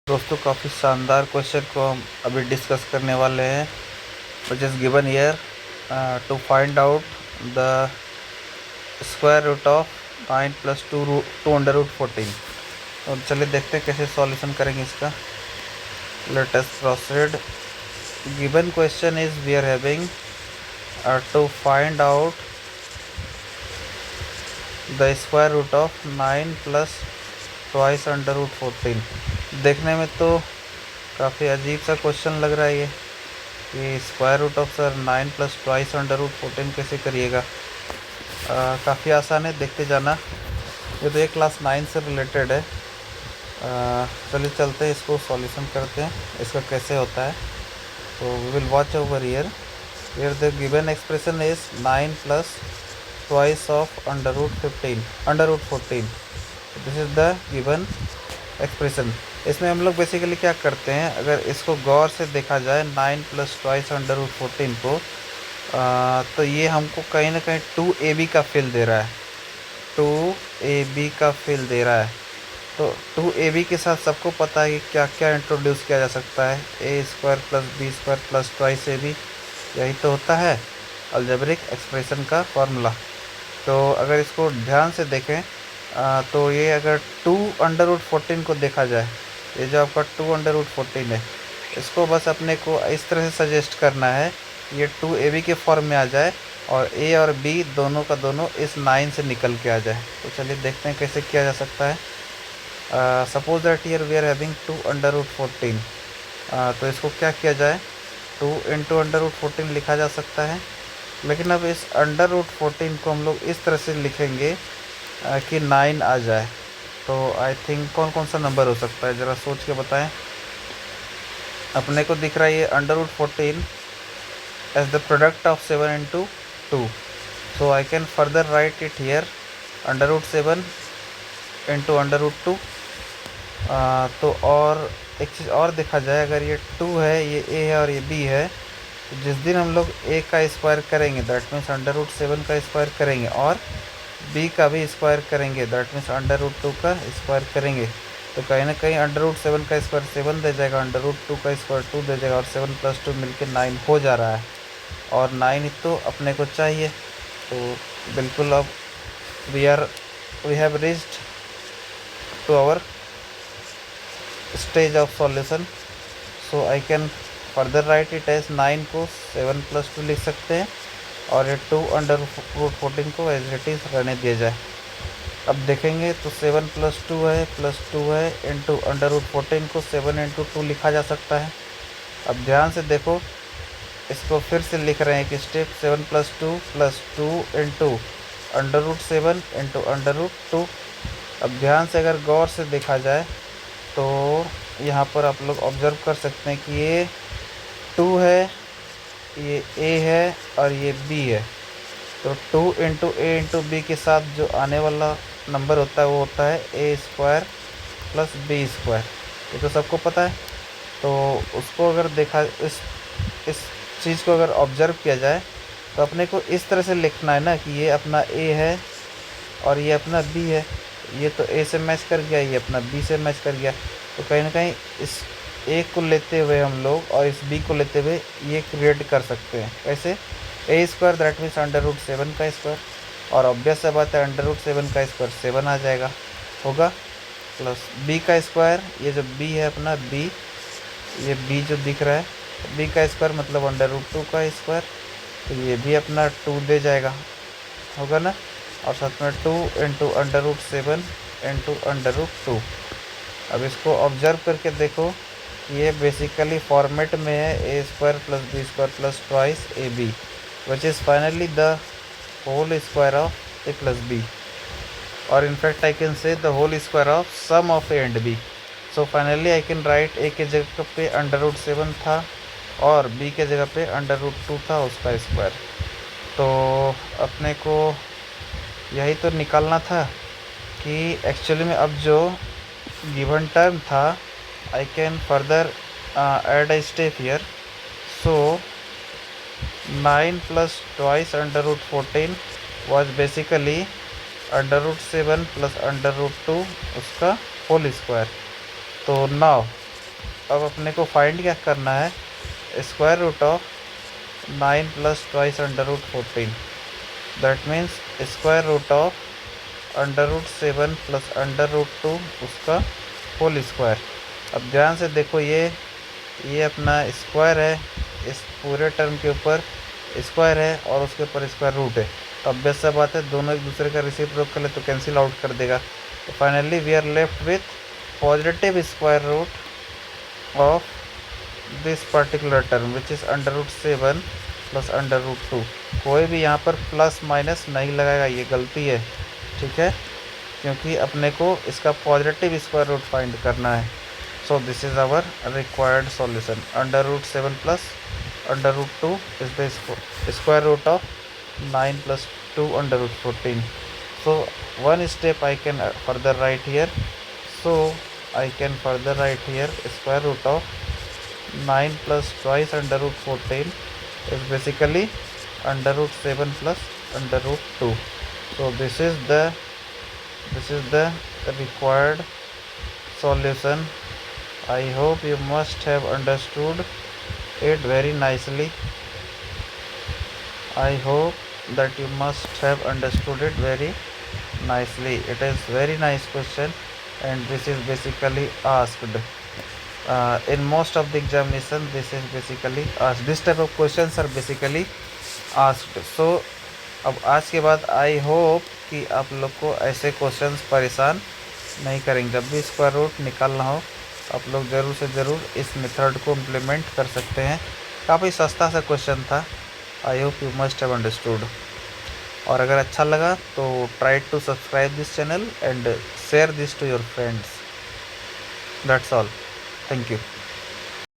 दोस्तों काफ़ी शानदार क्वेश्चन को हम अभी डिस्कस करने वाले हैं which is given here to find out the square root of 9 plus two under root 14। और चलिए देखते हैं कैसे सॉल्यूशन करेंगे इसका। Let us proceed. Given question is we are having to find out the square root of 9 plus twice under root 14। देखने में तो काफ़ी अजीब सा क्वेश्चन लग रहा है ये square root of sir 9 plus twice under root 14 कैसे करिएगा। काफ़ी आसान है, देखते जाना। ये तो ये क्लास 9 से रिलेटेड है। चलिए चलते हैं, इसको सॉल्यूशन करते हैं इसका कैसे होता है। तो we will watch over here the given expression is 9 plus twice of under root 14। This is the given expression. इसमें हम लोग बेसिकली क्या करते हैं, अगर इसको गौर से देखा जाए 9 प्लस ट्वाइस अंडर रूट 14 को, तो ये हमको कहीं ना कहीं 2ab का फिल दे रहा है। 2ab का फिल दे रहा है। तो 2ab के साथ सबको पता है कि क्या क्या इंट्रोड्यूस किया जा सकता है। A square plus B square plus twice A B, यही तो होता है अलजेब्रिक एक्सप्रेशन का फॉर्मूला। तो अगर इसको ध्यान से देखें तो ये अगर 2 अंडर रूट 14 को देखा जाए, ये जो आपका 2 अंडर रूट 14 है, इसको बस अपने को इस तरह से सजेस्ट करना है ये 2ab के फॉर्म में आ जाए और a और b दोनों का दोनों इस 9 से निकल के आ जाए। तो चलिए देखते हैं कैसे किया जा सकता है। Suppose that here we are having 2 under root 14। तो इसको क्या किया जाए, 2 इंटू अंडर रूट 14 लिखा जा सकता है। लेकिन अब इस अंडर रूट 14 को हम लोग इस तरह से लिखेंगे कि 9 आ जाए। तो आई थिंक कौन कौन सा नंबर हो सकता है, ज़रा सोच के बताएं। अपने को दिख रहा है ये under root 14 as the product of 7 into 2। So I can further write it here under root 7 into under root 2। तो और एक चीज़ और देखा जाए, अगर ये 2 है, ये a है और ये b है, तो जिस दिन हम लोग a का स्क्वायर करेंगे दैट मीन्स अंडर रूट 7 का स्क्वायर करेंगे और b का भी स्क्वायर करेंगे दैट मीन्स अंडर रूट 2 का स्क्वायर करेंगे, तो कहीं ना कहीं अंडर रूट 7 का स्क्वायर 7 दे जाएगा, अंडर रूट 2 का स्क्वायर 2 दे जाएगा और 7 प्लस 2 मिलके 9 हो जा रहा है। और 9 ही तो अपने को चाहिए। तो बिल्कुल अब we have reached to our stage of solution. So I can further write it as 9 को 7 प्लस 2 लिख सकते हैं और ये 2 अंडर रूट 14 को एज इट इज़ रहने दिया जाए। अब देखेंगे तो 7 प्लस 2 है इंटू अंडर रूट 14 को 7 इंटू 2 लिखा जा सकता है। अब ध्यान से देखो, इसको फिर से लिख रहे हैं कि step 7 plus 2 into under root 7 into under root 2। अब ध्यान से अगर गौर से देखा जाए तो यहाँ पर आप लोग ऑब्जर्व कर सकते हैं कि ये 2 है, ये a है और ये b है। तो 2 इंटू ए इंटू बी के साथ जो आने वाला नंबर होता है वो होता है a square plus B square. ये तो सबको पता है। तो उसको अगर देखा, इस चीज़ को अगर ऑब्जर्व किया जाए तो अपने को इस तरह से लिखना है ना कि ये अपना a है और ये अपना b है। ये तो a से मैच कर गया, ये अपना b से मैच कर गया। तो कहीं ना कहीं इस a को लेते हुए हम लोग और इस b को लेते हुए ये क्रिएट कर सकते हैं। कैसे, a square that means under root 7 का स्क्वायर, और ऑब्वियस सा बात है अंडर रूट 7 का स्क्वायर 7 आ जाएगा होगा, प्लस b का स्क्वायर, ये जो b है अपना b, ये b जो दिख रहा है b का स्क्वायर मतलब अंडर रूट 2 का स्क्वायर, तो ये भी अपना 2 दे जाएगा होगा ना। और साथ में 2 into under root 7 into under root 2। अब इसको ऑब्जर्व करके देखो, ये बेसिकली फॉर्मेट में है a square plus B square plus twice A B which is finally the whole square of a plus b, और in fact I can say the whole square of sum of a and b। So finally I can write a के जगह पे under root 7 था और b के जगह पे under root 2 था उसका स्क्वायर। तो अपने को यही तो निकालना था कि एक्चुअली में अब जो गिवन टर्म था, I can further add a step here. So 9 plus twice under root 14 was basically under root 7 plus under root 2 उसका होल स्क्वायर। तो नाउ अब अपने को फाइंड क्या करना है, square root of 9 plus twice under root 14, that means square root of under root 7 plus under root 2 उसका whole square. अब ध्यान से देखो, ये अपना स्क्वायर है, इस पूरे टर्म के ऊपर स्क्वायर है और उसके ऊपर स्क्वायर रूट है, तो ऑब्वियस सा बात है दोनों एक दूसरे का रेसिप्रोकल है तो कैंसिल आउट कर देगा। तो finally we are left with positive square root of this particular term which is under root 7 plus under root 2। कोई भी यहाँ पर प्लस माइनस नहीं लगाएगा, ये गलती है, ठीक है, क्योंकि अपने को इसका पॉजिटिव स्क्वायर रूट फाइंड करना है। So this is our required solution. Under root 7 plus under root 2 is the square root of 9 plus 2 under root 14. So one step I can further write here. So I can further write here square root of 9 plus twice under root 14 is basically under root 7 plus under root 2. So this is the required solution. I hope you must have understood it very nicely. I hope that you must have understood it very nicely. It is very nice question and this is basically asked in most of the examination. This is basically asked, this type of questions are basically asked. So अब आज के बाद I hope कि आप लोग को ऐसे questions परेशान नहीं करेंगे। जब भी स्क्वायर रूट निकालना हो आप लोग ज़रूर से ज़रूर इस मेथड को इम्प्लीमेंट कर सकते हैं। काफ़ी सस्ता सा क्वेश्चन था। I hope you must have understood. और अगर अच्छा लगा तो try to subscribe this channel and share this to your friends. That's all. Thank you.